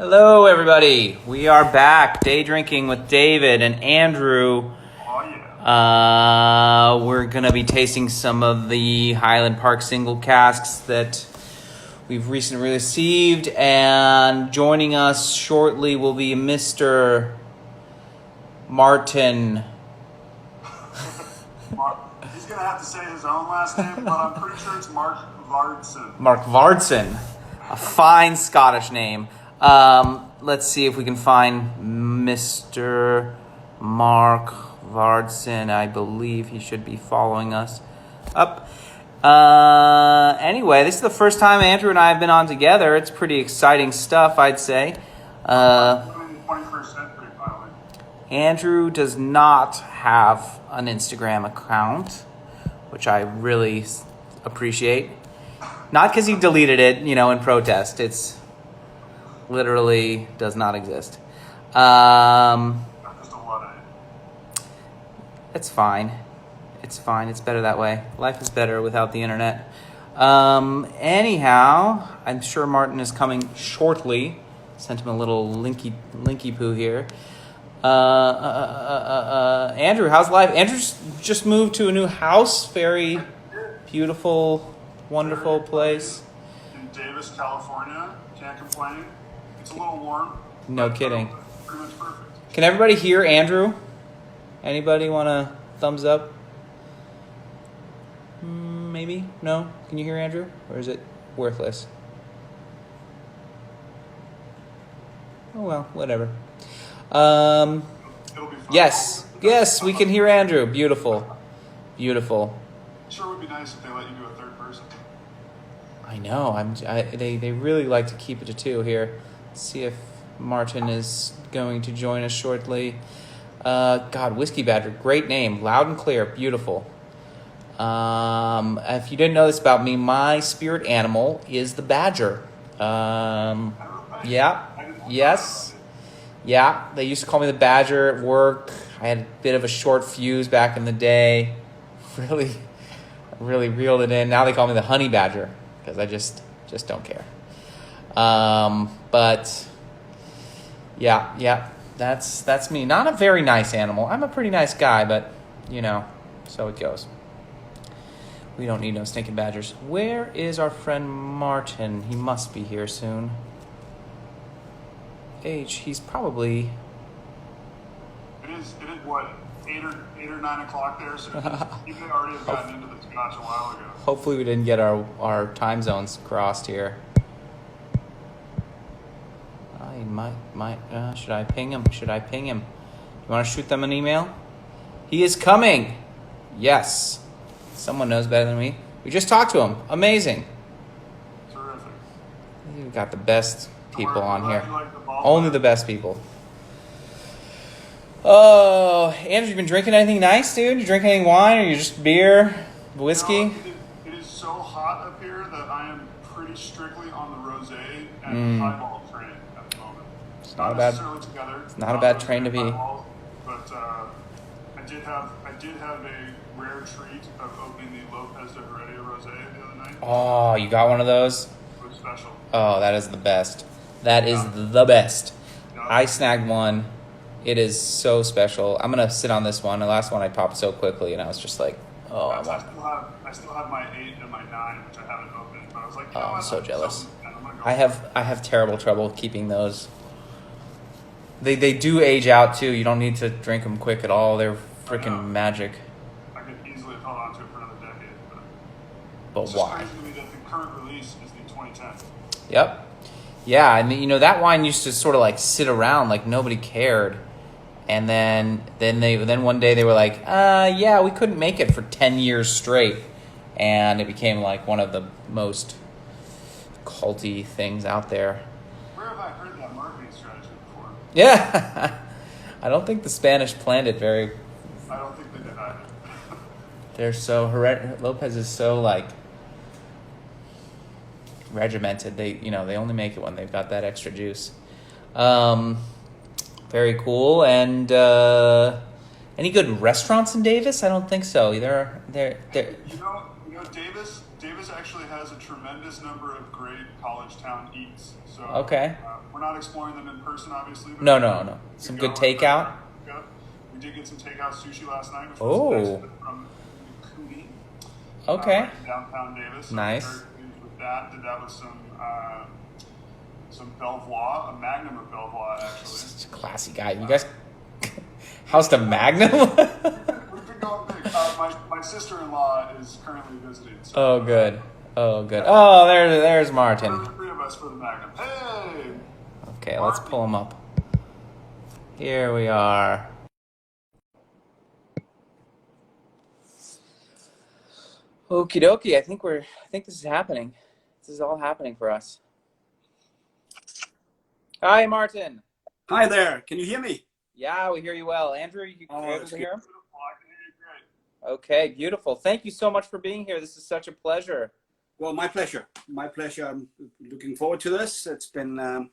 Hello, everybody. We are back day drinking with David and Andrew. Oh, yeah. We're going to be tasting some of the Highland Park single casks that we've recently received. And joining us shortly will be Mr. Martin. He's going to have to say his own last name, but I'm pretty sure it's Markvardsen. Markvardsen. A fine Scottish name. Let's see if we can find Mr. Markvardsen. I believe he should be following us up. Anyway, this is the first time Andrew and I have been on together. It's pretty exciting stuff, I'd say. 21st century, finally. Andrew does not have an Instagram account, which I really appreciate. Not because he deleted it, in protest. It's literally does not exist. Just a Luddite. It's fine. It's fine. It's better that way. Life is better without the internet. Anyhow, I'm sure Martin is coming shortly. Sent him a little linky poo here. Andrew, how's life? Andrew's just moved to a new house. Very beautiful, wonderful place. In Davis, California. Can't complain. It's a little warm. No kidding. Pretty much perfect. Can everybody hear Andrew? Anybody want a thumbs up? Maybe? No? Can you hear Andrew? Or is it worthless? Oh well, whatever. It'll be fun. Yes, we can hear Andrew. Beautiful. Beautiful. Sure would be nice if they let you do a third person. I know. They really like to keep it to two here. Let's see if Martin is going to join us shortly. God, Whiskey Badger, great name, loud and clear, beautiful. If you didn't know this about me, my spirit animal is the badger. Yeah, they used to call me the badger at work. I had a bit of a short fuse back in the day. Really reeled it in. Now they call me the honey badger because I just don't care. But yeah, that's me. Not a very nice animal. I'm a pretty nice guy, but so it goes. We don't need no stinking badgers. Where is our friend Martin? He must be here soon. He's probably... It is what, 8 or 9 o'clock there, so you may already have gotten into the scotch a while ago. Hopefully we didn't get our time zones crossed here. I might should I ping him? You want to shoot them an email? He is coming. Yes. Someone knows better than me. We just talked to him. Amazing. Terrific. You've got the best people on here. Like Only the best people. Oh, Andrew, you been drinking anything nice, dude? You drink any wine or you just beer, whiskey? It is so hot up here that I am pretty strictly on the rosé and highball train at the moment. It's not necessarily together. It's not a bad train to be. But I did have a rare treat of opening the Lopez de Heredia rosé the other night. Oh, you got one of those? It was special. Oh, that is the best. That is the best. Yeah. I snagged one. It is so special. I'm going to sit on this one. The last one I popped so quickly, and I was just like, oh, I still have my 8 and my 9, which I haven't opened. But I was like, I'm so jealous. Go I have terrible trouble keeping those. They do age out, too. You don't need to drink them quick at all. They're freaking magic. I could easily have held on to it for another decade. But it's why? just crazy to me that the current release is the 2010. Yep. Yeah, I mean, that wine used to sort of like sit around like nobody cared. And then one day they were like, yeah, we couldn't make it for 10 years straight. And it became like one of the most culty things out there. Where have I heard that marketing strategy before? Yeah. I don't think the Spanish planned it very... I don't think they did either. They're so... Lopez is so like... regimented. They only make it when they've got that extra juice. Very cool. And any good restaurants in Davis? I don't think so. They're Davis actually has a tremendous number of great college town eats. So okay. we're not exploring them in person, obviously. But No. Some good takeout. We did get some takeout sushi last night, which was Oh. nice from Kuni, Okay. right in downtown Davis. So Nice. very pleased with that. Did that with some Belvoir, a Magnum of Belvoir, actually. Such a classy guy. You guys housed a Magnum? We've been going big. My sister-in-law is currently visiting. So, Oh, good. Oh, good. Oh, there's Martin. the three of us for the Magnum. Hey! Okay, let's pull him up. Here we are. Okie dokie. I think this is happening. This is all happening for us. Hi, Martin. Hi there. Can you hear me? Yeah, we hear you well. Andrew, you able to hear him? I can hear you great. Okay, beautiful. Thank you so much for being here. This is such a pleasure. Well, my pleasure. My pleasure. I'm looking forward to this. It's been a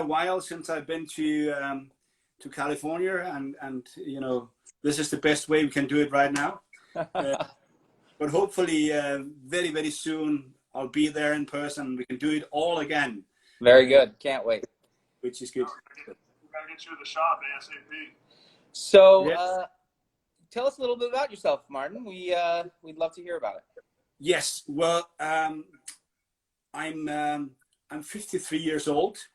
while since I've been to California, and you know, this is the best way we can do it right now. But hopefully, very, very soon, I'll be there in person. We can do it all again. Very good. Can't wait. Which is good. We gotta get you to the shop ASAP. So, Yes. tell us a little bit about yourself, Martin. We'd love to hear about it. Yes. Well, I'm 53 years old,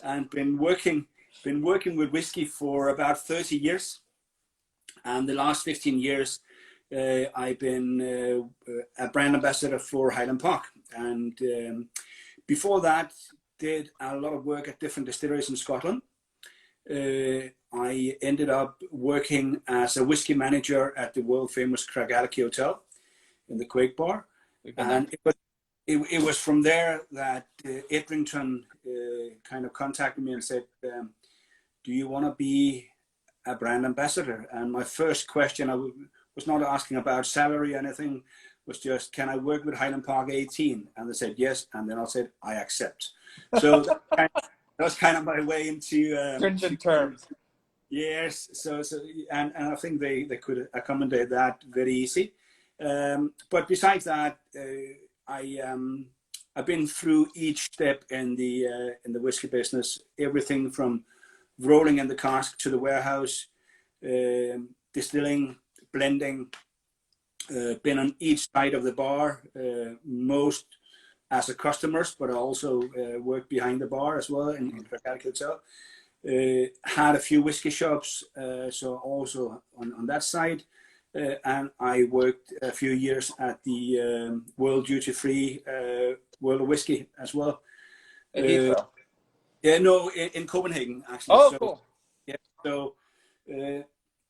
and been working with whiskey for about 30 years, and the last 15 years I've been a brand ambassador for Highland Park, and before that did a lot of work at different distilleries in Scotland. I ended up working as a whiskey manager at the world famous Craigellachie Hotel in the Quake Bar, and it was from there that Edrington kind of contacted me and said, do you want to be a brand ambassador? And my first question, I was not asking about salary or anything, was just, can I work with Highland Park 18? And they said yes, and then I said, I accept. So that was kind of my way into stringent terms. Yes, and I think they could accommodate that very easy. But besides that, I've been through each step in the whiskey business, everything from rolling in the cask to the warehouse, distilling, blending. Been on each side of the bar, most as a customers, but I also worked behind the bar as well in Craigellachie Hotel. Had a few whiskey shops, so also on that side. And I worked a few years at the World Duty Free World of Whiskey as well. In Heathrow. Yeah, no, in Copenhagen actually. Oh, so, cool. Yeah,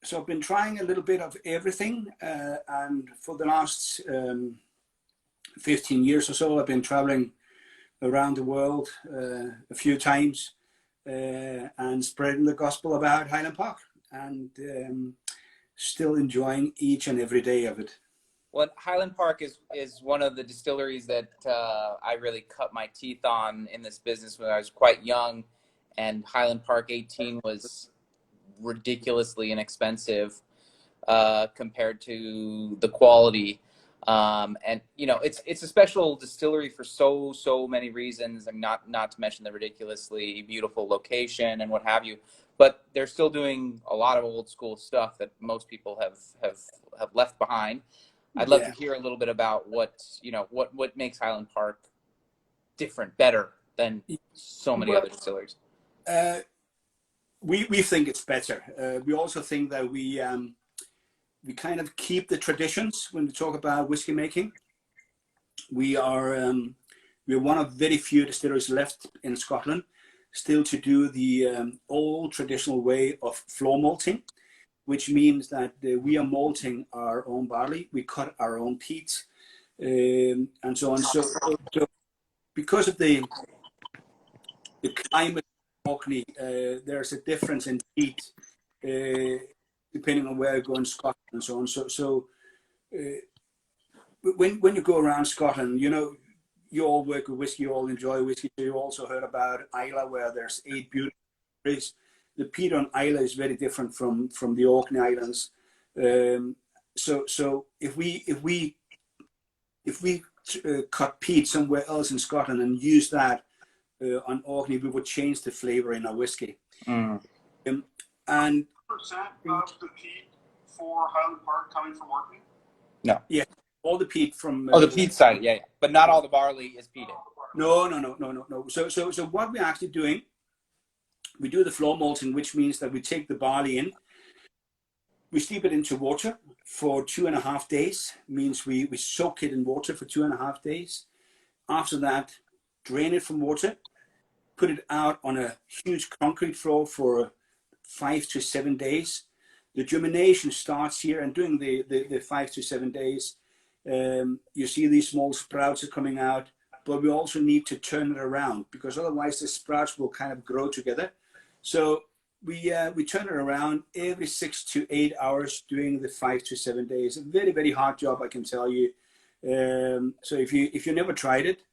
so I've been trying a little bit of everything, and for the last 15 years or so, I've been traveling around the world a few times and spreading the gospel about Highland Park, and still enjoying each and every day of it. Well, Highland Park is one of the distilleries that I really cut my teeth on in this business when I was quite young, and Highland Park 18 was ridiculously inexpensive compared to the quality. And you know, it's a special distillery for so many reasons. I mean, not to mention the ridiculously beautiful location and what have you. But they're still doing a lot of old school stuff that most people have left behind. I'd love to hear a little bit about what makes Highland Park different, better than so many other distilleries. We think it's better. We also think that we kind of keep the traditions when we talk about whiskey making. We're one of very few distilleries left in Scotland still to do the old traditional way of floor malting, which means that we are malting our own barley, we cut our own peat, and so on. So because of the climate of Orkney, there's a difference in peat depending on where you go in Scotland and so on. So when you go around Scotland, you know, you all work with whiskey, you all enjoy whiskey. You also heard about Islay, where there's 8 beautiful trees. The peat on Islay is very different from the Orkney Islands. So if we cut peat somewhere else in Scotland and use that on Orkney, we would change the flavor in our whiskey. Mm. And percent of the peat for Highland Park coming from Orkney? No. yeah, all the peat from. The peat side, yeah, but not all the barley is peated. No. So what we're actually doing, we do the floor malting, which means that we take the barley in, we steep it into water for 2.5 days. Means we soak it in water for 2.5 days. After that, drain it from water, put it out on a huge concrete floor for 5 to 7 days. The germination starts here, and during the 5 to 7 days, you see these small sprouts are coming out, but we also need to turn it around because otherwise the sprouts will kind of grow together. So we turn it around every 6 to 8 hours during the 5 to 7 days. A very, very hard job, I can tell you. So if you never tried it,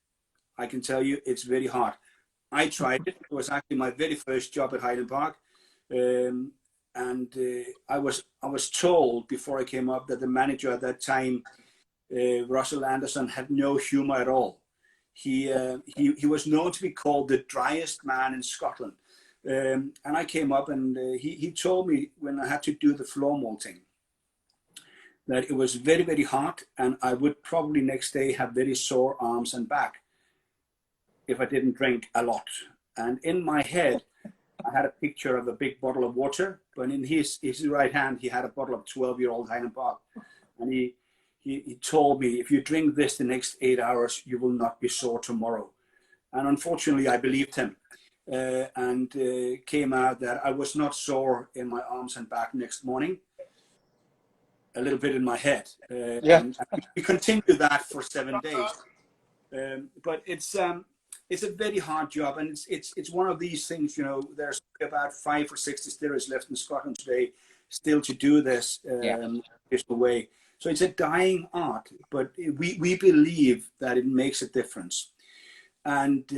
I can tell you it's very hard. I tried it. It was actually my very first job at Highland Park. I was told before I came up that the manager at that time, Russell Anderson, had no humor at all. He was known to be called the driest man in Scotland. And I came up and he told me when I had to do the floor malting that it was very, very hard, and I would probably next day have very sore arms and back if I didn't drink a lot. And in my head, I had a picture of a big bottle of water, but in his right hand, he had a bottle of 12-year-old Highland Park. And he told me, if you drink this the next 8 hours, you will not be sore tomorrow. And unfortunately, I believed him. Came out that I was not sore in my arms and back next morning, a little bit in my head. And we continued that for 7 days. But it's a very hard job, and it's one of these things, you know, there's about 5 or 6 distilleries left in Scotland today still to do this this way. So it's a dying art, but we believe that it makes a difference. And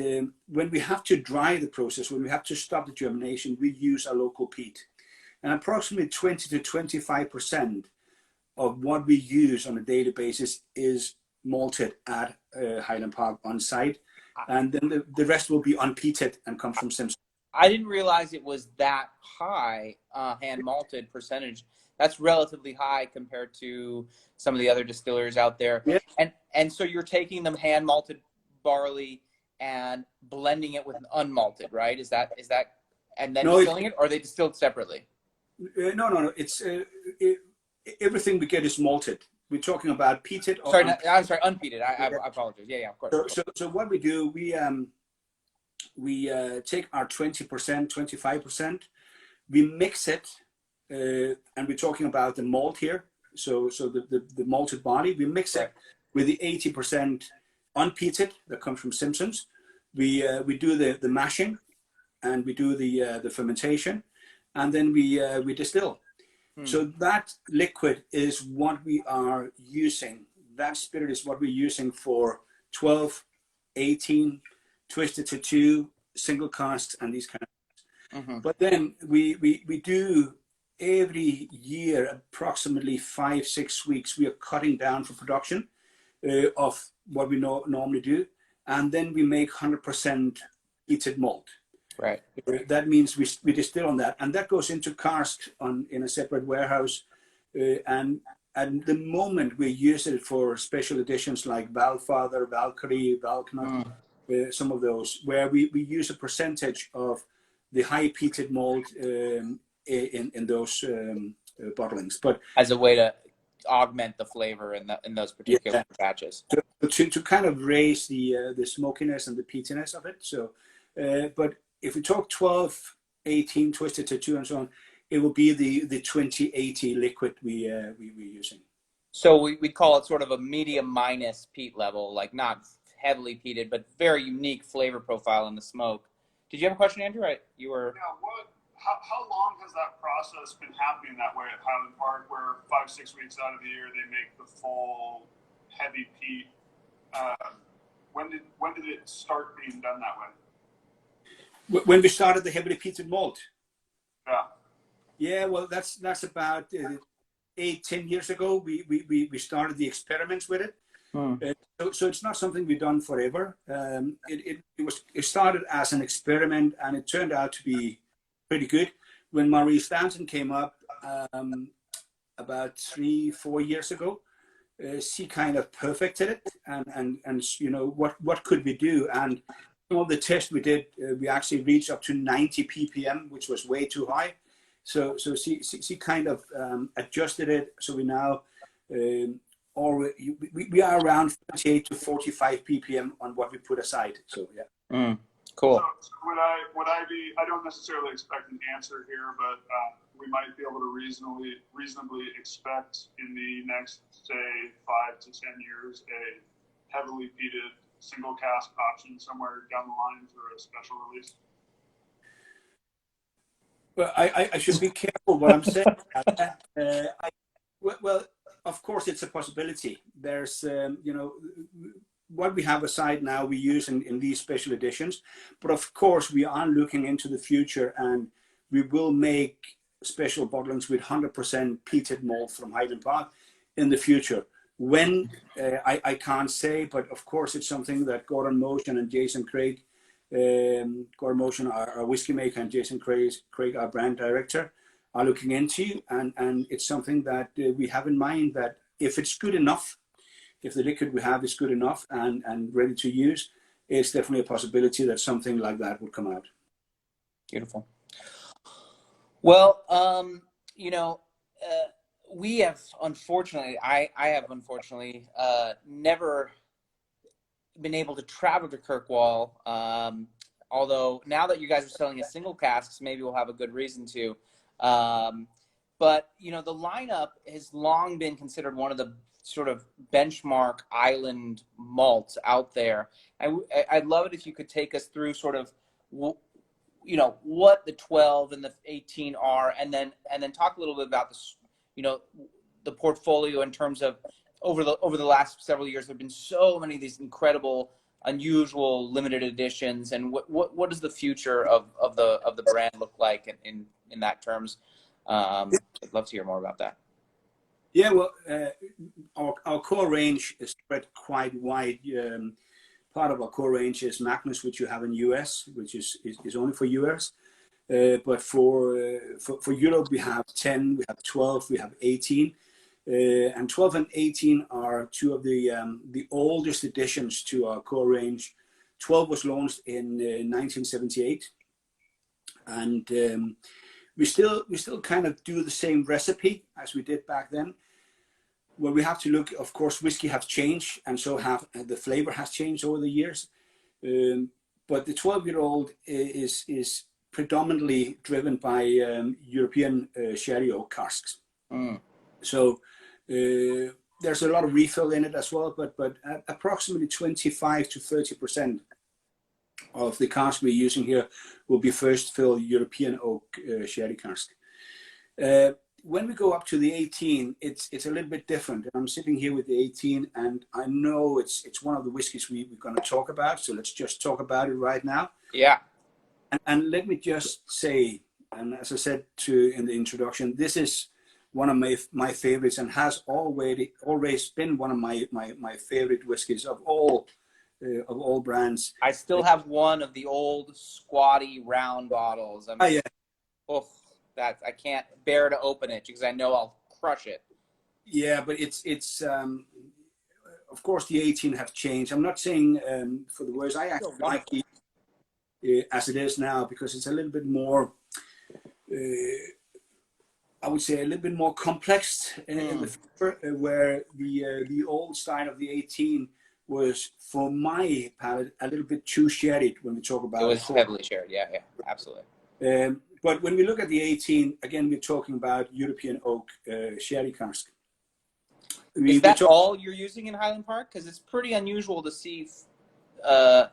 when we have to dry the process, when we have to stop the germination, we use a local peat. And approximately 20 to 25% of what we use on a daily basis is malted at Highland Park on site. And then the rest will be unpeated and comes from Simpson. I didn't realize it was that high hand malted percentage. That's relatively high compared to some of the other distillers out there. Yeah. And so you're taking them hand malted barley and blending it with an unmalted, right? Is that and then distilling it, or are they distilled separately? No. It's everything we get is malted. We're talking about peated. Or I'm sorry, unpeated. I apologize. Yeah, of course. So what we do, we take our 20%, 25%, we mix it, and we're talking about the malt here. So the malted barley, we mix it with the 80% unpeated that comes from Simpsons. We do the mashing, and we do the fermentation, and then we distill. So that liquid is what we are using. That spirit is what we're using for 12, 18, twisted to 2, single casks, and these kind of things. But then we do every year, approximately 5-6 weeks, we are cutting down for production of what we normally do. And then we make 100% peated malt. Right. That means we distill on that, and that goes into casks in a separate warehouse. And at the moment we use it for special editions like Valfather, Valkyrie, Valknut, some of those, where we use a percentage of the high peated malt in those bottlings. But as a way to augment the flavor in those particular batches, to kind of raise the smokiness and the peatiness of it. So, but if we talk 12, 18, twisted to 2, and so on, it will be the 2080 liquid we're using. So we call it sort of a medium minus peat level, like not heavily peated, but very unique flavor profile in the smoke. Did you have a question, Andrew? You were. Yeah. How long has that process been happening that way at Highland Park, where 5-6 weeks out of the year they make the full heavy peat? When did it start being done that way? When we started the heavily peated malt. Yeah. Yeah, well, that's about 8-10 years ago. We started the experiments with it. Mm. So it's not something we've done forever. It started as an experiment, and it turned out to be pretty good. When Marie Stanton came up about 3-4 years ago, she kind of perfected it, and you know, what could we do? And all the tests we did, we actually reached up to 90 ppm, which was way too high. So she kind of adjusted it. So we now we are around 38 to 45 ppm on what we put aside. So yeah. Cool. So would I be? I don't necessarily expect an answer here, but we might be able to reasonably expect in the next, say, 5 to 10 years, a heavily peated single cask option somewhere down the line for a special release. Well, I should be careful what I'm saying. Well, of course, it's a possibility. There's, you know, what we have aside now, we use in these special editions. But of course, we are looking into the future, and we will make special bottlings with 100% peated malt from Highland Park in the future. When, I can't say, but of course, it's something that Gordon Motion and Jason Craig, Gordon Motion, our whiskey maker, and Jason Craig, our brand director, are looking into, and it's something that we have in mind, that if it's good enough, if the liquid we have is good enough and ready to use, it's definitely a possibility that something like that would come out. Beautiful. Well, you know, we have unfortunately, I have unfortunately never been able to travel to Kirkwall. Although now that you guys are selling as single casks, maybe we'll have a good reason to. But you know, the lineup has long been considered one of the sort of benchmark island malts out there. I'd love it if you could take us through sort of, you know, what the 12 and the 18 are, and then talk a little bit about this, you know, the portfolio in terms of over the last several years. There have been so many of these incredible, unusual limited editions, and what does the future of the brand look like in that terms? I'd love to hear more about that. Yeah, well, our core range is spread quite wide. Part of our core range is Magnus, which you have in US, which is only for US. But for Europe, we have 10, we have 12, we have 18. And 12 and 18 are two of the oldest additions to our core range. 12 was launched in 1978. And we still kind of do the same recipe as we did back then. Well, we have to look, of course, whiskey has changed, and so have the flavor has changed over the years. But the 12-year-old is predominantly driven by European sherry oak casks. So there's a lot of refill in it as well, but approximately 25 to 30% of the cask we're using here will be first fill European oak sherry cask. When we go up to the 18, it's a little bit different. I'm sitting here with the 18, and I know it's one of the whiskeys we're going to talk about. So let's just talk about it right now. Yeah. And let me just say, and as I said in the introduction, this is one of my favorites, and has always been one of my favorite whiskeys of all brands. I still have one of the old squatty round bottles. I mean, Oh yeah. Oh, I can't bear to open it because I know I'll crush it. Yeah, but it's of course the 18 have changed. I'm not saying for the words. I actually like it as it is now, because it's a little bit more. I would say a little bit more complex in the flavor, where the old style of the 18 was, for my palate, a little bit too sherried when we talk about it. It was heavily sherried, yeah, absolutely. But when we look at the 18, again, we're talking about European oak sherry cask. Is that all you're using in Highland Park? Because it's pretty unusual to see that.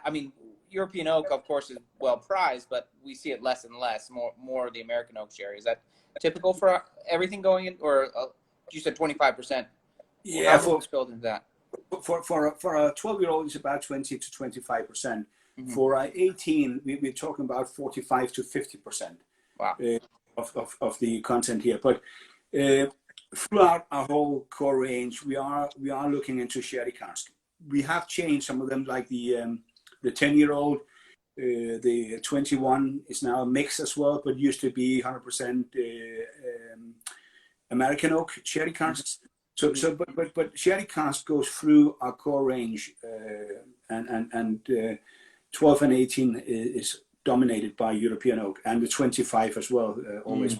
I mean, European oak, of course, is well prized, but we see it less and less. More of the American oak sherry. Is that typical for everything going in, or you said 25%? Yeah, built into that. For a 12-year-old, it's about 20 to 25%. For 18, we're talking about 45 to 50%. Wow. Of the content here. But throughout our whole core range, we are looking into sherry cask. We have changed some of them, like the 10-year-old. The 21 is now a mix as well, but used to be 100% American oak sherry casks. But sherry cask goes through our core range, and 12 and 18 is dominated by European oak, and the 25 as well, always.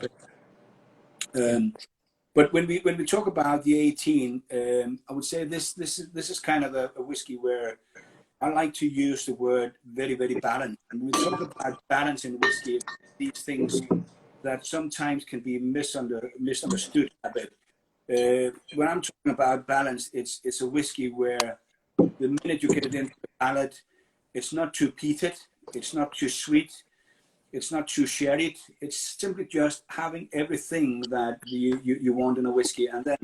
But when we talk about the 18, I would say this is kind of a whiskey where I like to use the word very, very balanced. And when we talk about balance in whiskey, these things that sometimes can be misunderstood a bit. When I'm talking about balance, it's a whiskey where the minute you get it into the palate, it's not too peated, it's not too sweet, it's not too sherried. It's simply just having everything that you want in a whiskey, and then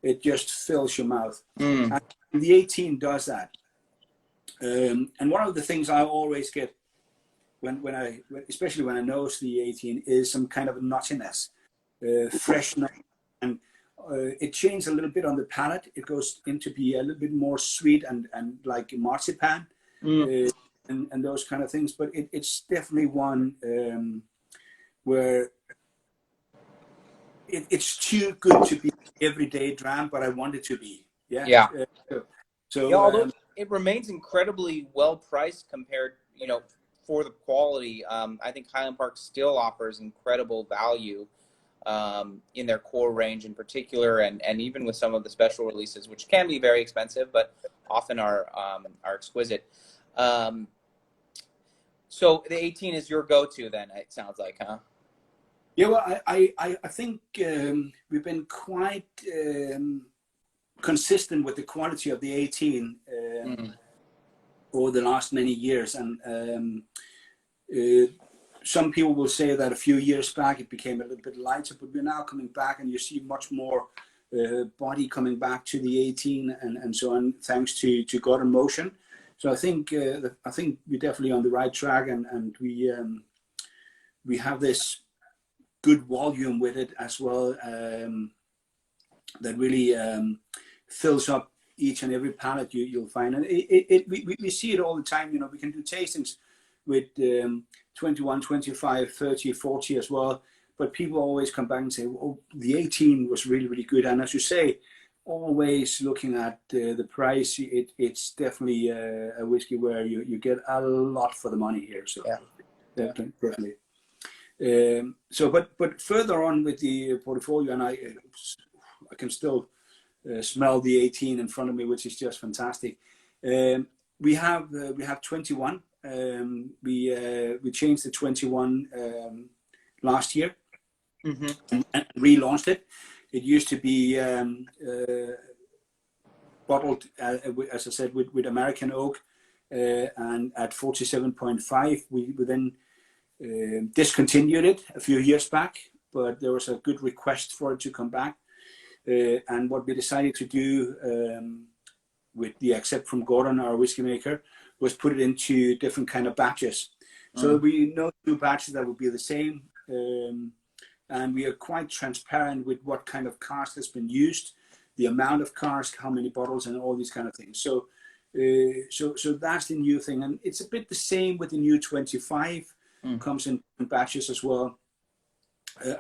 it just fills your mouth. And the 18 does that. And one of the things I always get especially when I nose the 18, is some kind of nuttiness, fresh nut, and it changes a little bit on the palate. It goes into be a little bit more sweet and like marzipan. And those kind of things, but it's definitely one where it's too good to be everyday dram, but I want it to be. Yeah. So yeah, although it remains incredibly well priced compared, for the quality. I think Highland Park still offers incredible value in their core range in particular, and even with some of the special releases, which can be very expensive, but often are exquisite. So the 18 is your go-to then, it sounds like, huh? Yeah, well, I think we've been quite consistent with the quality of the 18 over the last many years. And some people will say that a few years back it became a little bit lighter, but we're now coming back and you see much more body coming back to the 18 and so on, thanks to Gordon Motion. So I think we're definitely on the right track, and we have this good volume with it as well, that really fills up each and every palate you'll find. And we see it all the time. We can do tastings with 21, 25, 30, 40 as well. But people always come back and say, "Oh, the 18 was really, really good." And as you say, always looking at the price, it's definitely a whiskey where you get a lot for the money here. So yeah, definitely. But further on with the portfolio, and I can still smell the 18 in front of me, which is just fantastic. We have 21. We changed the 21 last year and relaunched it. It used to be bottled, as I said, with American oak, and at 47.5. We then discontinued it a few years back, but there was a good request for it to come back. And what we decided to do, with the accept from Gordon, our whiskey maker, was put it into different kind of batches. So we know 2 batches that will be the same. And we are quite transparent with what kind of cask has been used, the amount of cask, how many bottles, and all these kind of things. So that's the new thing, and it's a bit the same with the new 25. Comes in batches as well,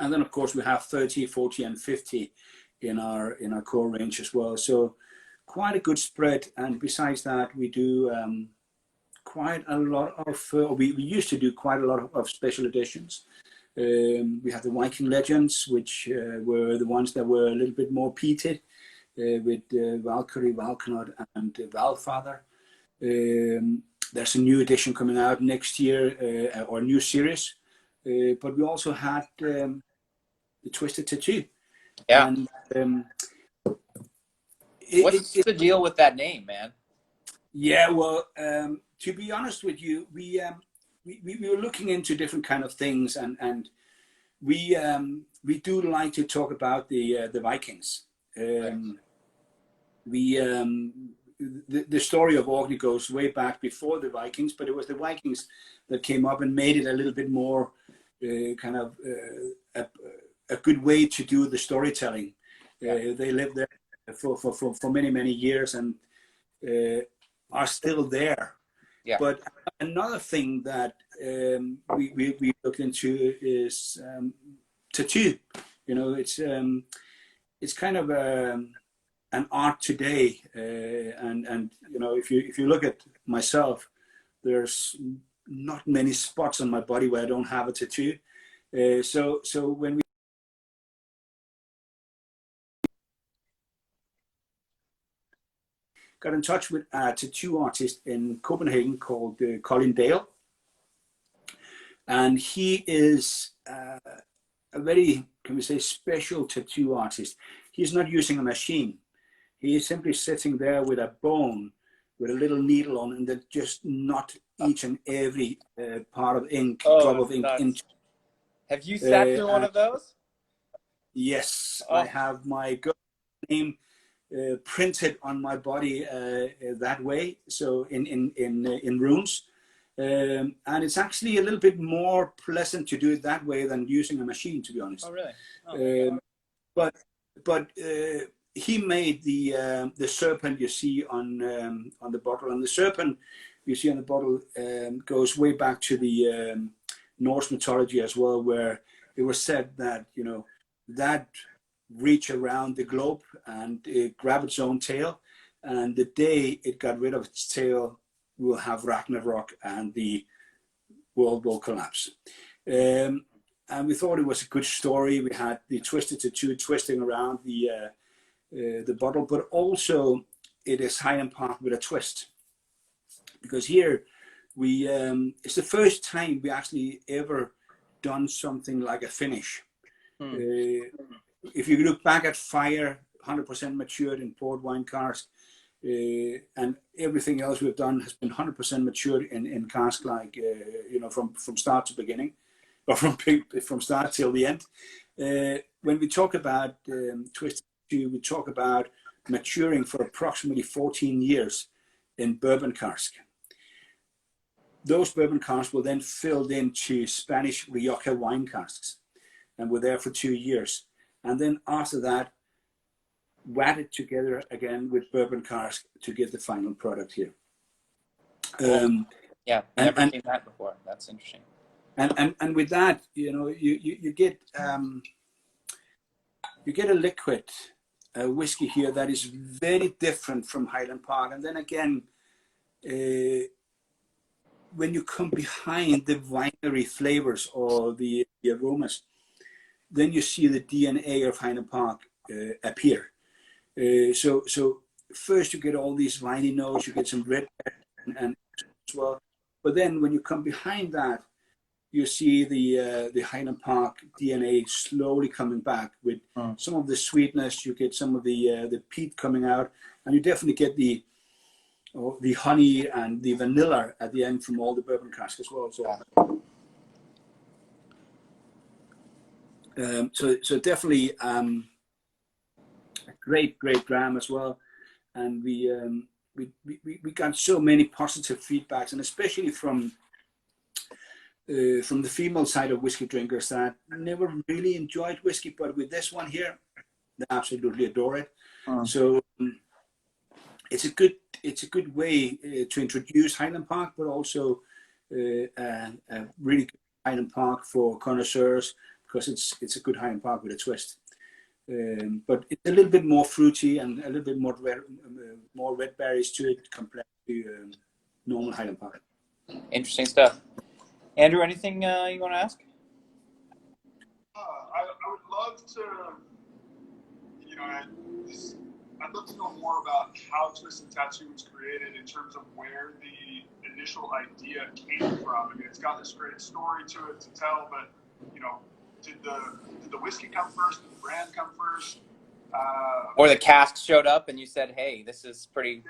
and then of course we have 30, 40, and 50 in our core range as well. So quite a good spread. And besides that, we do quite a lot of. We used to do quite a lot of special editions. We have the Viking Legends, which were the ones that were a little bit more peated, with Valkyrie, Valknut, and Valfather. There's a new edition coming out next year, or a new series. But we also had the Twisted Tattoo. Yeah. And, what's the deal with that name, man? Yeah, well, to be honest with you, we were looking into different kind of things, and we do like to talk about the Vikings. The story of Orkney goes way back before the Vikings, but it was the Vikings that came up and made it a little bit more kind of a good way to do the storytelling. They lived there for many years and are still there. Yeah. But another thing that we looked into is tattoo. You know, it's kind of an art today, and you know, if you look at myself, there's not many spots on my body where I don't have a tattoo. So when we got in touch with a tattoo artist in Copenhagen called Colin Dale, and he is a very, can we say, special tattoo artist. He's not using a machine. He is simply sitting there with a bone, with a little needle on, and then just knot each and every part of ink, drop of ink into. Have you sat through one of those? Yes, I have my girl's name printed on my body that way, so in runes. And it's actually a little bit more pleasant to do it that way than using a machine, to be honest. Oh, really? Oh, but he made the serpent you see on the bottle, and the serpent you see on the bottle goes way back to the Norse mythology as well, where it was said that, you know, that reach around the globe and it grab its own tail, and the day it got rid of its tail will have Ragnarok and the world will collapse. And we thought it was a good story. We had the twisted tattoo twisting around the bottle, but also it is Highland Park with a twist, because here we it's the first time we actually ever done something like a finish. If you look back at Fire, 100% matured in port wine cask, and everything else we've done has been 100% matured in cask, like you know, from start to beginning, or from start till the end. When we talk about twisted, we talk about maturing for approximately 14 years in bourbon cask. Those bourbon casks were then filled into Spanish Rioja wine casks and were there for 2 years. And then after that, watted together again with bourbon cask to get the final product here. Yeah, never seen that before. That's interesting. And with that, you know, you get a liquid whiskey here that is very different from Highland Park. And then again, when you come behind the winery flavors or the aromas, then you see the DNA of Highland Park appear. So first you get all these viney notes, you get some red and as well. But then when you come behind that, you see the Highland Park DNA slowly coming back with some of the sweetness. You get some of the peat coming out, and you definitely get the honey and the vanilla at the end from all the bourbon cask as well. So definitely a great dram as well, and we got so many positive feedbacks, and especially from the female side of whiskey drinkers that never really enjoyed whiskey, but with this one here, they absolutely adore it. So it's a good way to introduce Highland Park, but also a really good Highland Park for connoisseurs, because it's a good Highland Park with a twist. But it's a little bit more fruity and a little bit more red berries to it compared to normal Highland Park. Interesting stuff. Andrew, anything you want to ask? I would love to, you know, I'd love to know more about how Twisted Tattoo was created in terms of where the initial idea came from. I mean, it's got this great story to it to tell, but, you know, did the whiskey come first? Did the brand come first? Or the casks showed up and you said, hey, this is pretty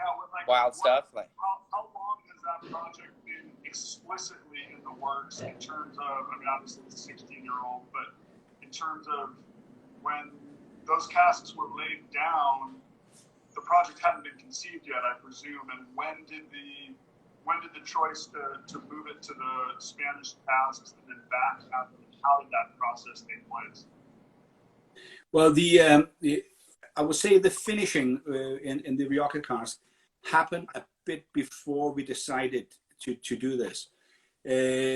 wild stuff? Like, how long has that project been explicitly in the works in terms of, I mean, obviously it's a 16-year-old, but in terms of when those casks were laid down, the project hadn't been conceived yet, I presume, and when did the choice to move it to the Spanish casks and then back happen? How did that process take place? Well, I would say the finishing in the Rioja cask happened a bit before we decided to do this.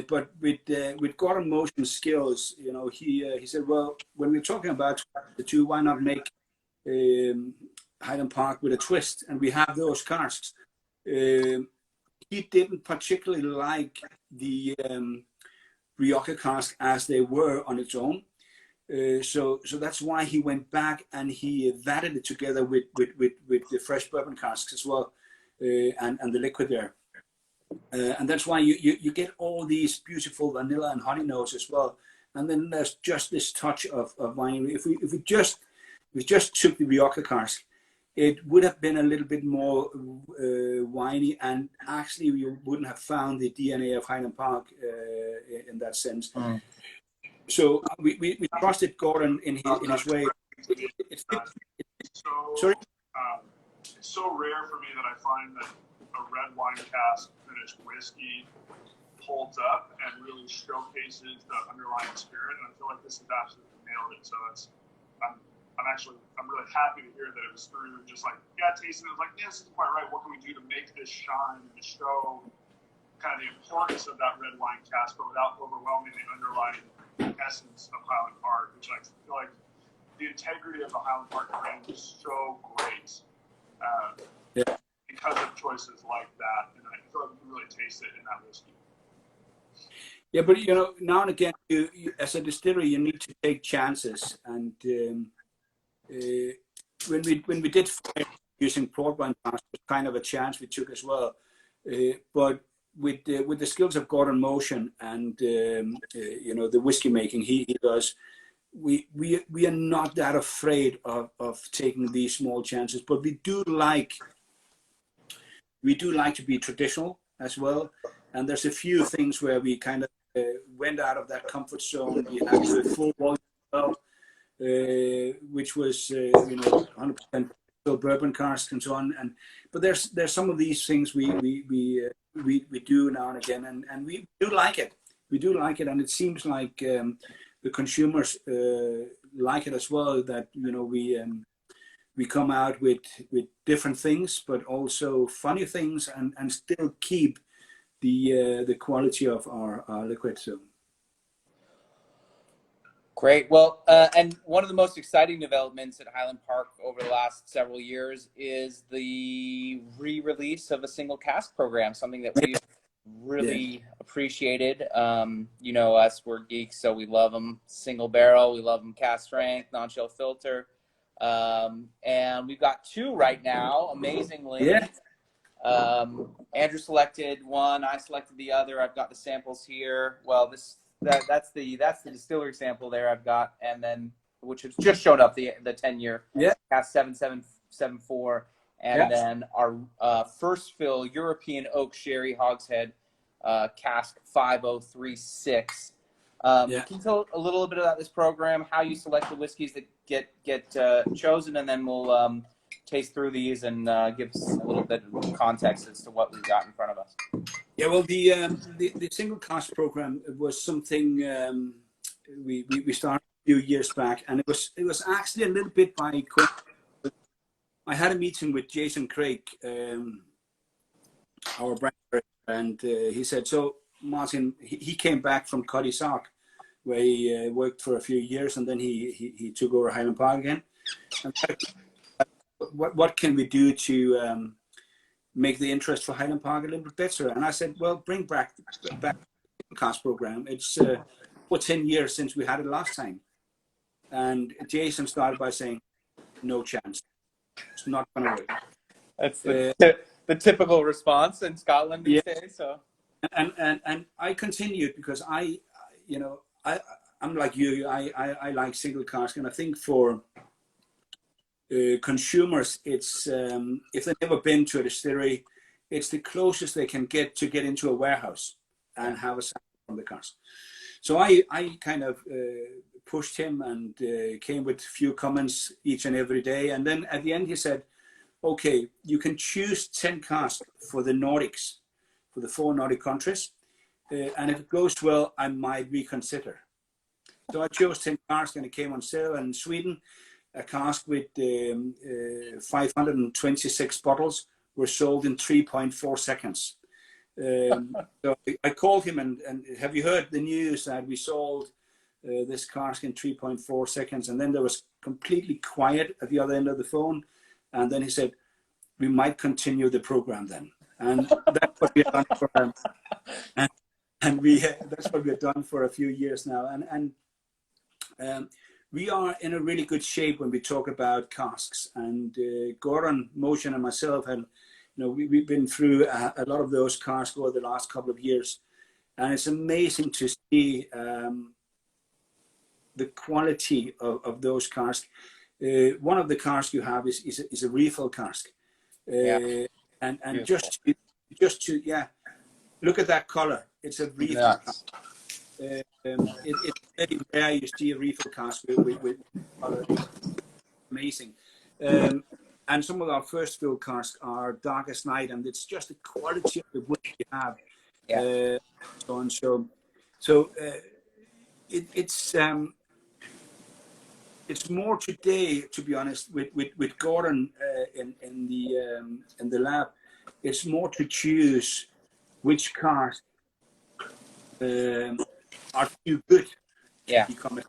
But with Gordon Motion's skills, you know, he said, well, when we're talking about the two, why not make Highland Park with a twist? And we have those casks. He didn't particularly like the Rioja cask as they were on its own. So that's why he went back and he vatted it together with the fresh bourbon casks as well, and the liquid there. And that's why you get all these beautiful vanilla and honey notes as well. And then there's just this touch of wine. If we just took the Rioja cask, it would have been a little bit more winey, and actually we wouldn't have found the DNA of Highland Park in that sense. Mm. So we trusted Gordon in his way. Sorry? It's so rare for me that I find that a red wine cask finished whiskey holds up and really showcases the underlying spirit, and I feel like this has absolutely nailed it. So I'm really happy to hear that it was through just like, yeah, tasting it. I was like, yeah, this isn't quite right. What can we do to make this shine and to show kind of the importance of that red wine cask, but without overwhelming the underlying essence of Highland Park, which I feel like the integrity of the Highland Park brand is so great. Because of choices like that, and I feel like you can really taste it in that whiskey. Yeah, but you know, now and again, you as a distillery, you need to take chances. And when we did using port wine, it was kind of a chance we took as well. But with the skills of Gordon Motion and you know, the whiskey making he does, we are not that afraid of taking these small chances. But we do like to be traditional as well, and there's a few things where we kind of went out of that comfort zone. We had the full volume, which was you know, 100% bourbon cask and so on. But there's some of these things we do now and again, and we do like it. We do like it, and it seems like the consumers like it as well. That, you know, we come out with different things, but also funny things, and still keep the quality of our liquid. So great. Well, and one of the most exciting developments at Highland Park over the last several years is the re-release of a single cask program, something that we've really appreciated. You know, us, we're geeks, so we love them single barrel, we love them cask strength, non-chill filter. And we've got two right now, amazingly. Yeah. Andrew selected one, I selected the other. I've got the samples here. Well, that's the distillery sample there I've got, and then which has just showed up, the 10-year cask 7774, and then our first fill European oak sherry hogshead cask 5036. Can you tell a little bit about this program, how you select the whiskeys that get chosen, and then we'll taste through these and give us a little bit of context as to what we've got in front of us. Yeah, well, the single cask program was something we started a few years back, and it was actually a little bit by coincidence. I had a meeting with Jason Craig, our brand, and he said, so Martin, he came back from Cuddy Sock, where he worked for a few years, and then he took over Highland Park again. And what can we do to make the interest for Highland Park a little bit better? And I said, well, bring back the cask program. It's for 10 years since we had it last time. And Jason started by saying, no chance. It's not going to work. That's the typical response in Scotland these days. So. And I continued because I'm like you. I like single cask, and I think for consumers, it's if they've never been to a distillery, it's the closest they can get to get into a warehouse and have a sample from the cask. So I kind of pushed him and came with a few comments each and every day, and then at the end he said, okay, you can choose 10 casks for the Nordics, for the 4 Nordic countries, and if it goes well, I might reconsider. So I chose 10 casks, and it came on sale. And in Sweden, a cask with 526 bottles were sold in 3.4 seconds. So I called him and have you heard the news that we sold this cask in 3.4 seconds? And then there was completely quiet at the other end of the phone. And then he said, we might continue the program then. And that's what we've done for that's what we've done for a few years now. And we are in a really good shape when we talk about casks. And Gordon, Motion, and myself, and we've been through a lot of those casks over the last couple of years, and it's amazing to see the quality of those casks. One of the casks you have is a refill cask, and just to look at that color. It's a refill cask. It's very rare you see a refill cask with color. Amazing. And some of our first fill casks are Darkest Night, and it's just the quality of the wood you have. It's more today, to be honest, with Gordon in the lab. It's more to choose which cars are too good to become a,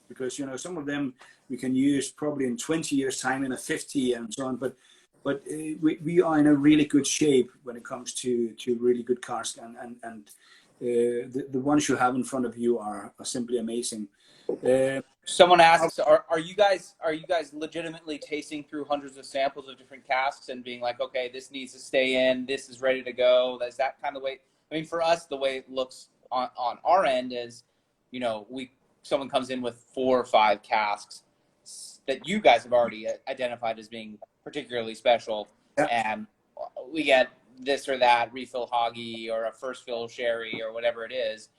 because some of them we can use probably in 20 years time in a 50 and so on, but we are in a really good shape when it comes to really good cars, and the ones you have in front of you are simply amazing. Someone asks, are you guys legitimately tasting through hundreds of samples of different casks and being like, okay, this needs to stay in, this is ready to go? Is that kind of way? I mean, for us, the way it looks on our end is, someone comes in with 4 or 5 casks that you guys have already identified as being particularly special, and we get this or that refill Hoggy or a first fill sherry or whatever it is.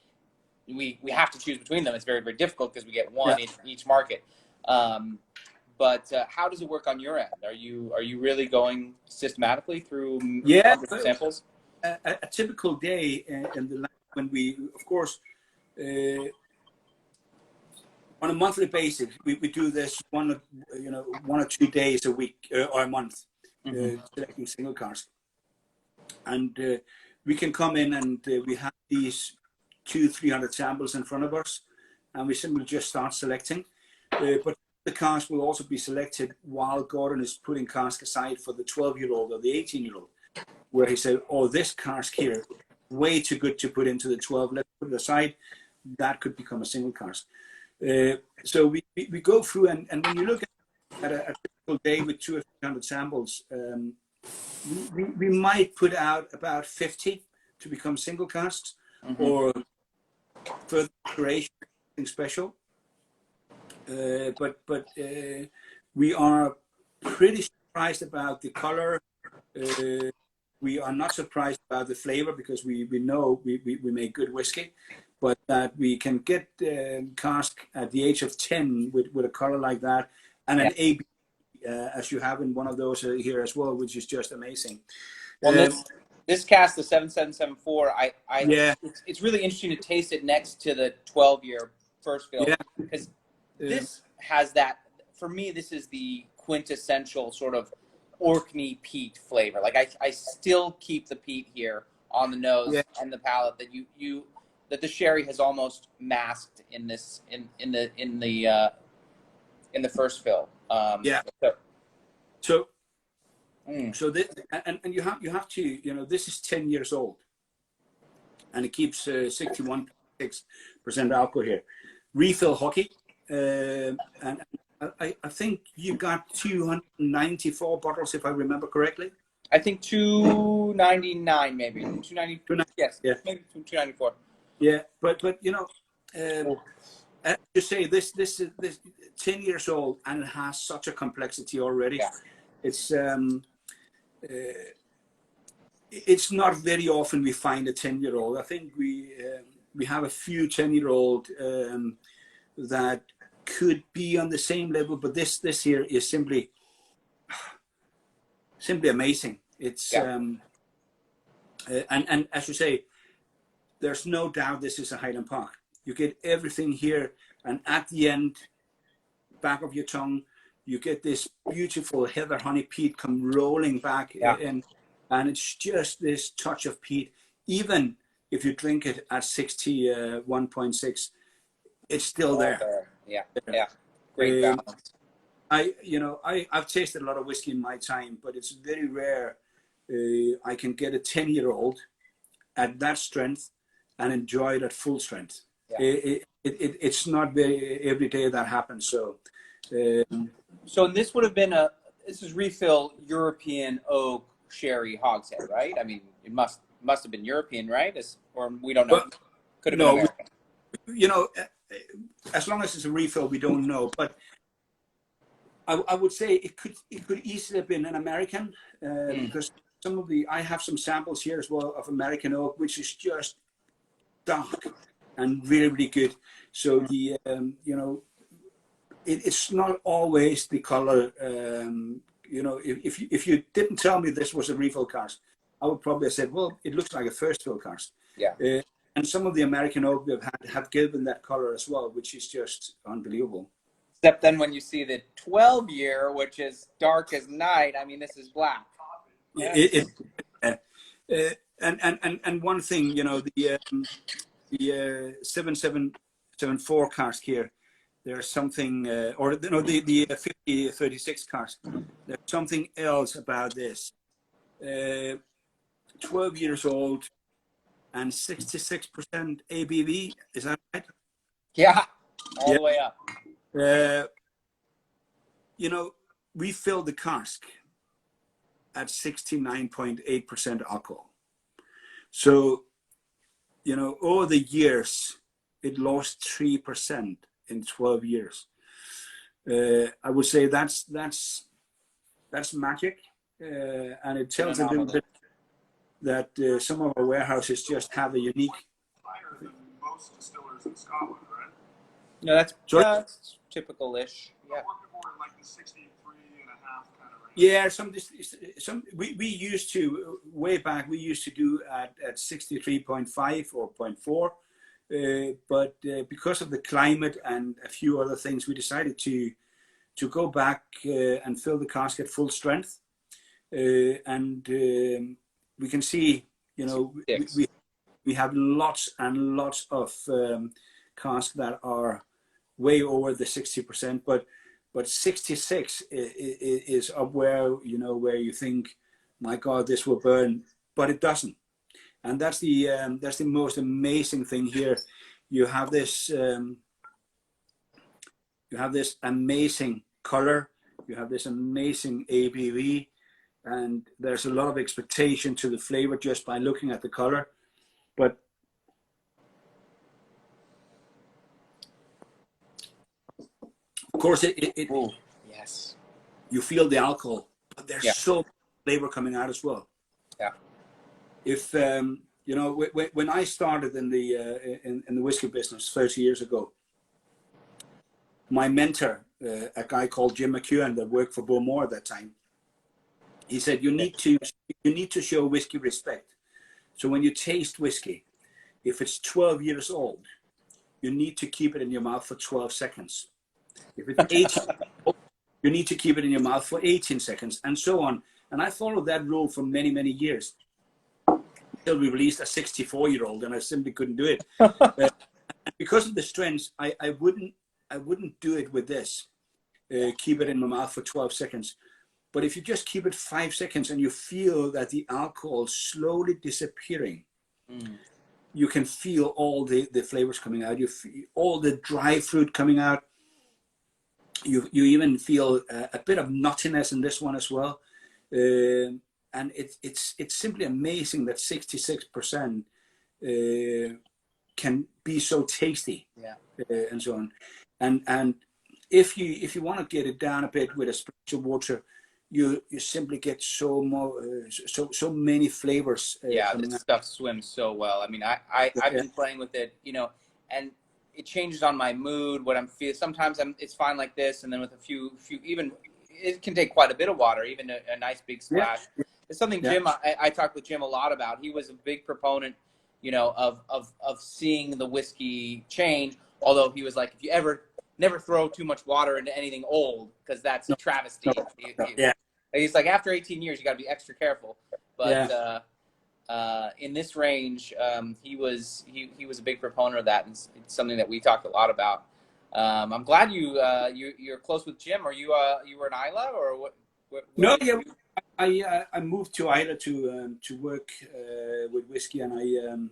We have to choose between them. It's very, very difficult because we get one in each market. But how does it work on your end? Are you really going systematically through hundreds of samples? A typical day in the lab, when we, of course, on a monthly basis, we do this one or 2 days a week or a month, selecting single cars, and we can come in and we have these 200-300 samples in front of us, and we simply just start selecting. But the cask will also be selected while Gordon is putting cask aside for the 12-year-old or the 18-year-old, where he said, "Oh, this cask here, way too good to put into the 12. Let's put it aside. That could become a single cask." So we go through, and when you look at a typical day with 200 or 300 samples, we might put out about 50 to become single casks, or further creation, something special. But we are pretty surprised about the color. We are not surprised about the flavor, because we know we make good whiskey, but that we can get cask at the age of 10 with a color like that, and an AB, as you have in one of those here as well, which is just amazing. Well, this cask, the 7774, it's really interesting to taste it next to the 12-year first fill, because this has that. For me, this is the quintessential sort of Orkney peat flavor. Like I still keep the peat here on the nose and the palate that the sherry has almost masked in this in the first fill. So this, and you have to, this is 10 years old, and it keeps 61.6% alcohol here. Refill hockey, and I think you got 294 bottles, if I remember correctly. I think 299, maybe 290. Yes, maybe 294. Yeah, but as you say, this is 10 years old, and it has such a complexity already. It's not very often we find a 10-year-old. I think we have a few 10-year-old that could be on the same level, but this here is simply amazing. It's and as you say, there's no doubt this is a Highland Park. You get everything here, and at the end, back of your tongue, you get this beautiful heather honey peat come rolling back in, and it's just this touch of peat. Even if you drink it at 61.6, it's still there. Yeah, yeah, great balance. I've tasted a lot of whiskey in my time, but it's very rare I can get a 10-year-old at that strength and enjoy it at full strength. Yeah. It's not very every day that happens. So this would have been this is refill European oak sherry hogshead, right? I mean, it must have been European, right? Or we don't know. Well, could have been American. As long as it's a refill, we don't know. But I would say it could easily have been an American because I have some samples here as well of American oak, which is just dark and really, really good. So the it's not always the color. If you didn't tell me this was a refill cask, I would probably have said, well, it looks like a first fill cask. Yeah. And some of the American oak we've had have given that color as well, which is just unbelievable. Except then when you see the 12-year, which is dark as night, I mean, this is black. Yeah. And one thing, the 7774 cask here, there's something, the 5036 cask, there's something else about this. 12 years old and 66% ABV, is that right? Yeah, all the way up. We filled the cask at 69.8% alcohol. So, over the years, it lost 3% in 12 years. I would say that's magic, and it tells a little bit that some of our warehouses just have a unique. Higher than most distillers in Scotland, right? No, that's typical-ish. Yeah. Working more in like the 63.5 kind of range. Yeah, we used to way back. We used to do at 63.5 or 0.4, but because of the climate and a few other things, we decided to go back and fill the cask at full strength, and we can see, we have lots and lots of casks that are way over the 60%, but 66 is up where you think, my God, this will burn, but it doesn't. And that's the most amazing thing here. You have this amazing color, you have this amazing ABV, and there's a lot of expectation to the flavor just by looking at the color. But of course, yes, you feel the alcohol, but there's so much flavor coming out as well. Yeah. If when I started in the whiskey business 30 years ago, my mentor, a guy called Jim McEwen that worked for Bowmore at that time, he said, you need to show whiskey respect. So when you taste whiskey, if it's 12 years old, you need to keep it in your mouth for 12 seconds. If it's 18, you need to keep it in your mouth for 18 seconds, and so on. And I followed that rule for many, many years until we released a 64-year-old, and I simply couldn't do it. Because of the strengths, I wouldn't do it with this. Keep it in my mouth for 12 seconds. But if you just keep it 5 seconds and you feel that the alcohol slowly disappearing, you can feel all the flavors coming out. You feel all the dry fruit coming out. You even feel a bit of nuttiness in this one as well. And it's simply amazing that 66% can be so tasty, and so on. And if you want to get it down a bit with a splash of water, you simply get so many flavors. This stuff swims so well. I mean, I've been playing with it, and it changes on my mood, what I'm feeling. Sometimes it's fine like this, and then with a few, even it can take quite a bit of water, even a nice big splash. Yeah. It's something Jim, I talked with Jim a lot about. He was a big proponent, of seeing the whiskey change. Although he was like, if you ever never throw too much water into anything old because that's a travesty. Yeah. He's like, after 18 years, you got to be extra careful. But in this range, he was a big proponent of that, and it's something that we talked a lot about. I'm glad you're close with Jim. Are you were in Isla or what? No, yeah, I moved to Isla to work with whiskey, and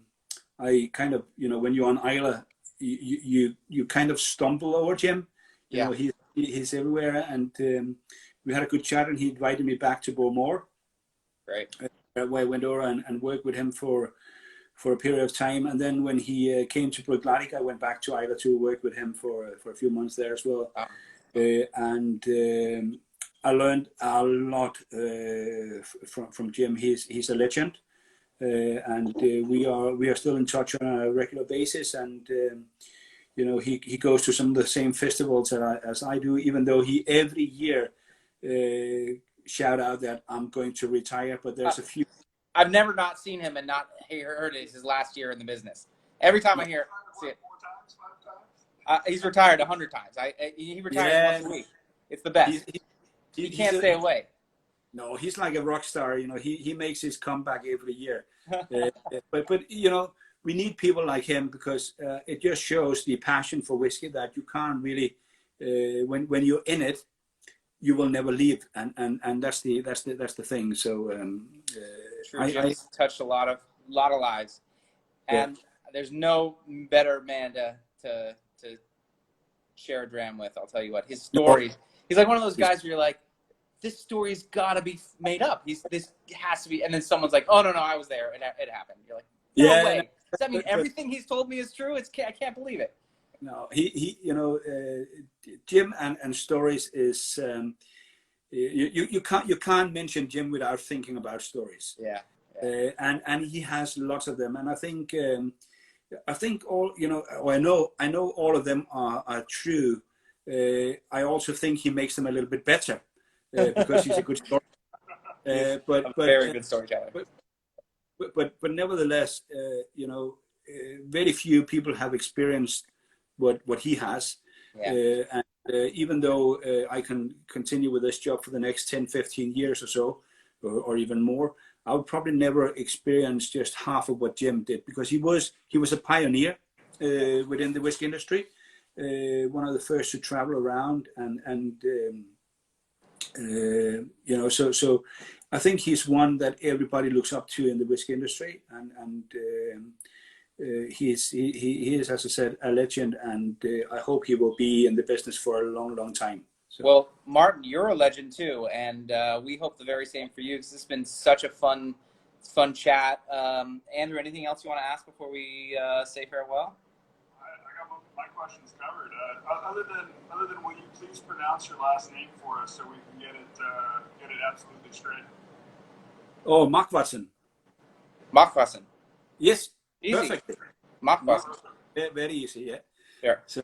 I kind of, when you're on Isla, you kind of stumble over Jim. You know, he's everywhere, and we had a good chat, and he invited me back to Bowmore. Great. Where I went over and worked with him for a period of time, and then when he came to Bruglatic, I went back to Isla to work with him for a few months there as well. Wow. And I learned a lot from Jim. He's a legend, and we are still in touch on a regular basis. And he goes to some of the same festivals as I do, even though he every year shout out that I'm going to retire. But there's a few. I've never not seen him and not heard it. It's his last year in the business. Every time I hear it, see it. 4 times, 5 times. He's retired 100 times. He retires once a week. It's the best. He can't stay away. No, he's like a rock star. He makes his comeback every year. But we need people like him because it just shows the passion for whiskey that you can't really when you're in it, you will never leave, and that's the thing. So Jim's touched a lot of lives, and there's no better man to share a dram with. I'll tell you what, his stories. He's like one of those guys where you're like, this story's got to be made up. This has to be, and then someone's like, oh no, I was there, and it happened. You're like, no way. Does that mean everything he's told me is true? I can't believe it. No, Jim and stories is you can't mention Jim without thinking about stories. Yeah. And he has lots of them, and I think all I know all of them are true. I also think he makes them a little bit better because he's a good storyteller. But very good storyteller. But nevertheless, very few people have experienced what he has. Yeah. And even though I can continue with this job for the next 10, 15 years or so, or even more, I would probably never experience just half of what Jim did, because he was a pioneer within the whiskey industry, one of the first to travel around, and so I think he's one that everybody looks up to in the whiskey industry, and he is, as I said, a legend, and I hope he will be in the business for a long, long time. So. Well, Martin, you're a legend too, and we hope the very same for you. This has been such a fun chat. Andrew, anything else you want to ask before we say farewell? I got my questions covered. Other than, will you please pronounce your last name for us so we can get it absolutely straight? Oh, Markvardsen. Markvardsen. Yes. Easy. Perfect. Markvardsen. Very easy, yeah. Sure. So,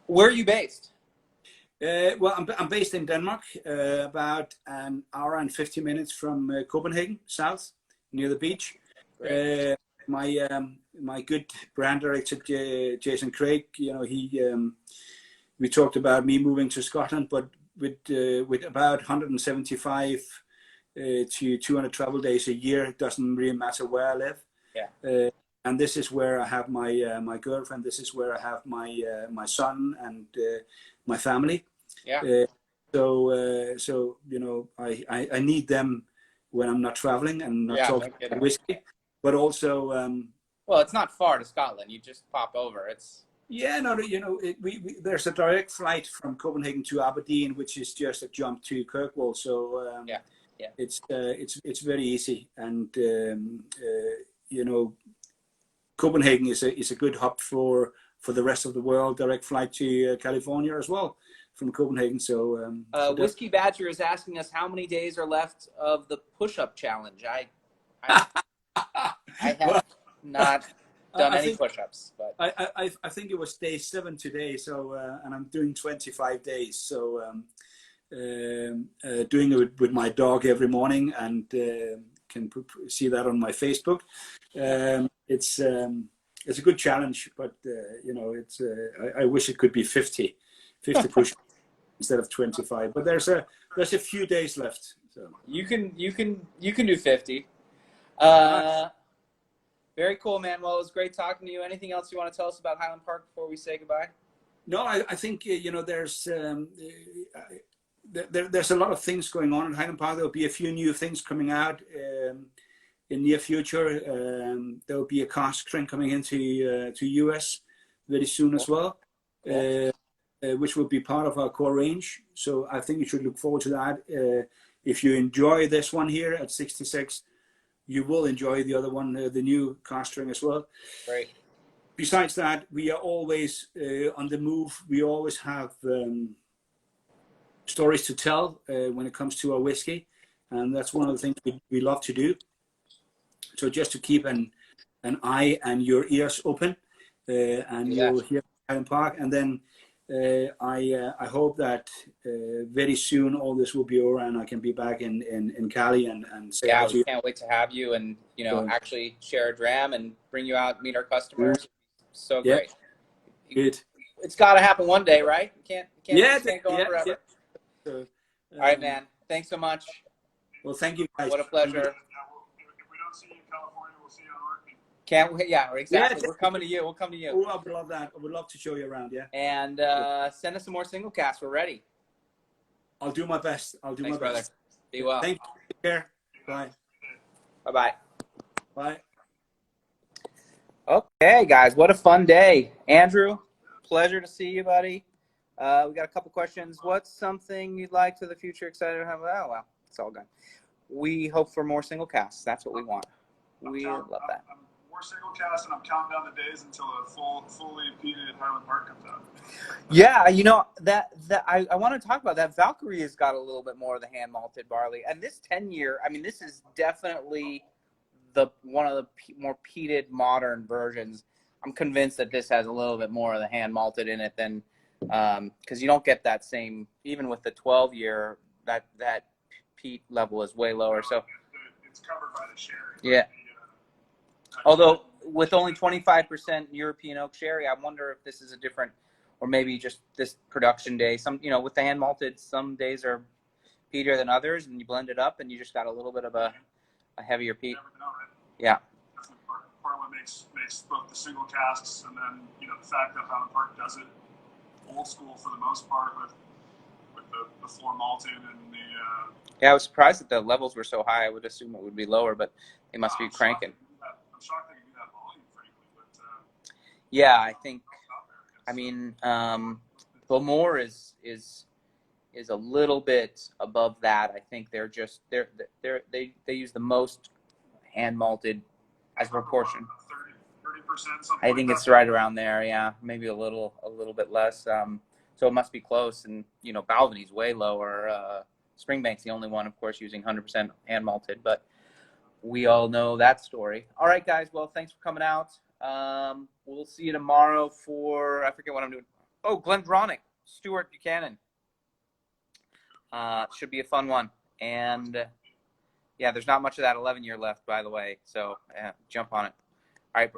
where are you based? Well, I'm based in Denmark, about an hour and 50 minutes from Copenhagen, south, near the beach. My good brand director, Jason Craig, we talked about me moving to Scotland, but with about 175 to 200 travel days a year, it doesn't really matter where I live. Yeah. And this is where I have my girlfriend. This is where I have my son and my family. Yeah. So I need them when I'm not traveling and not talking about whiskey, but also. Well, it's not far to Scotland. You just pop over. There's a direct flight from Copenhagen to Aberdeen, which is just a jump to Kirkwall. So it's very easy, and Copenhagen is a good hub for the rest of the world. Direct flight to California as well from Copenhagen. So Whiskey Badger is asking us how many days are left of the push-up challenge. I have not done any push-ups, but I think it was day 7 today. So and I'm doing 25 days. So doing it with my dog every morning, and can see that on my Facebook. It's a good challenge, but it's I wish it could be 50. 50 push instead of 25. But there's a few days left. So you can do 50. Very cool, man. Well, it was great talking to you. Anything else you want to tell us about Highland Park before we say goodbye? No, I think there's there's a lot of things going on in Highland Park. There'll be a few new things coming out in near future. There'll be a cask strength coming into to US very soon as well, which will be part of our core range. So I think you should look forward to that. If you enjoy this one here at 66, you will enjoy the other one, the new cask strength as well. Right. Besides that, we are always on the move. We always have stories to tell when it comes to our whiskey, and that's one of the things we love to do. So just to keep an eye and your ears open, and you'll hear Highland Park. And then I hope that very soon all this will be over and I can be back in Cali and say yeah, we can't wait to have you and actually share a dram and bring you out, meet our customers. So great. Good. It's got to happen one day, right? Can't go on forever. Yeah. So, all right, man. Thanks so much. Well, thank you, guys. What a pleasure. If we don't see you in California, we'll see you on Orkney. Can't we? Yeah, exactly. Yeah. We're coming to you. We'll come to you. Oh, I would love that. I would love to show you around. Yeah. And send us some more single casts. We're ready. I'll do my best. Thanks, my brother. best. Be well. Thank you. Take care. Bye. Bye-bye. Bye. Okay, guys. What a fun day. Andrew, pleasure to see you, buddy. We got a couple questions. What's something you'd like to the future excited to have? Oh, well, it's all gone. We hope for more single casts. That's what we want. We love that. More single casts, and I'm counting down the days until a fully peated Highland Park comes out. Yeah, that I want to talk about that. Valkyrie has got a little bit more of the hand malted barley, and this 10-year. I mean, this is definitely one of the more peated modern versions. I'm convinced that this has a little bit more of the hand malted in it than because you don't get that same, even with the 12-year, that peat level is way lower. So it's covered by the sherry. Yeah. Although with only 25% European oak sherry, I wonder if this is a different, or maybe just this production day. Some, with the hand malted, some days are peatier than others, and you blend it up, and you just got a little bit of a heavier peat. Yeah. Part of what makes both the single casks and then the fact that Highland Park does it old school for the most part with the floor malting and the. Yeah, I was surprised that the levels were so high. I would assume it would be lower, but they must be cranking. I'm shocked they can do that volume, frankly, but. Yeah, I think. I mean, Bowmore is a little bit above that. I think they use the most hand malted as a proportion. 30%. I think it's right around there. Yeah, maybe a little bit less. So it must be close. And Balvony's way lower. Springbank's the only one, of course, using 100% hand malted. But we all know that story. All right, guys. Well, thanks for coming out. We'll see you tomorrow for, I forget what I'm doing. Oh, Glendronach, Stuart Buchanan. Should be a fun one. And yeah, there's not much of that 11-year left, by the way. So jump on it. All right.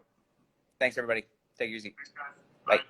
Thanks, everybody. Take it easy. Thanks, guys. Bye. Bye.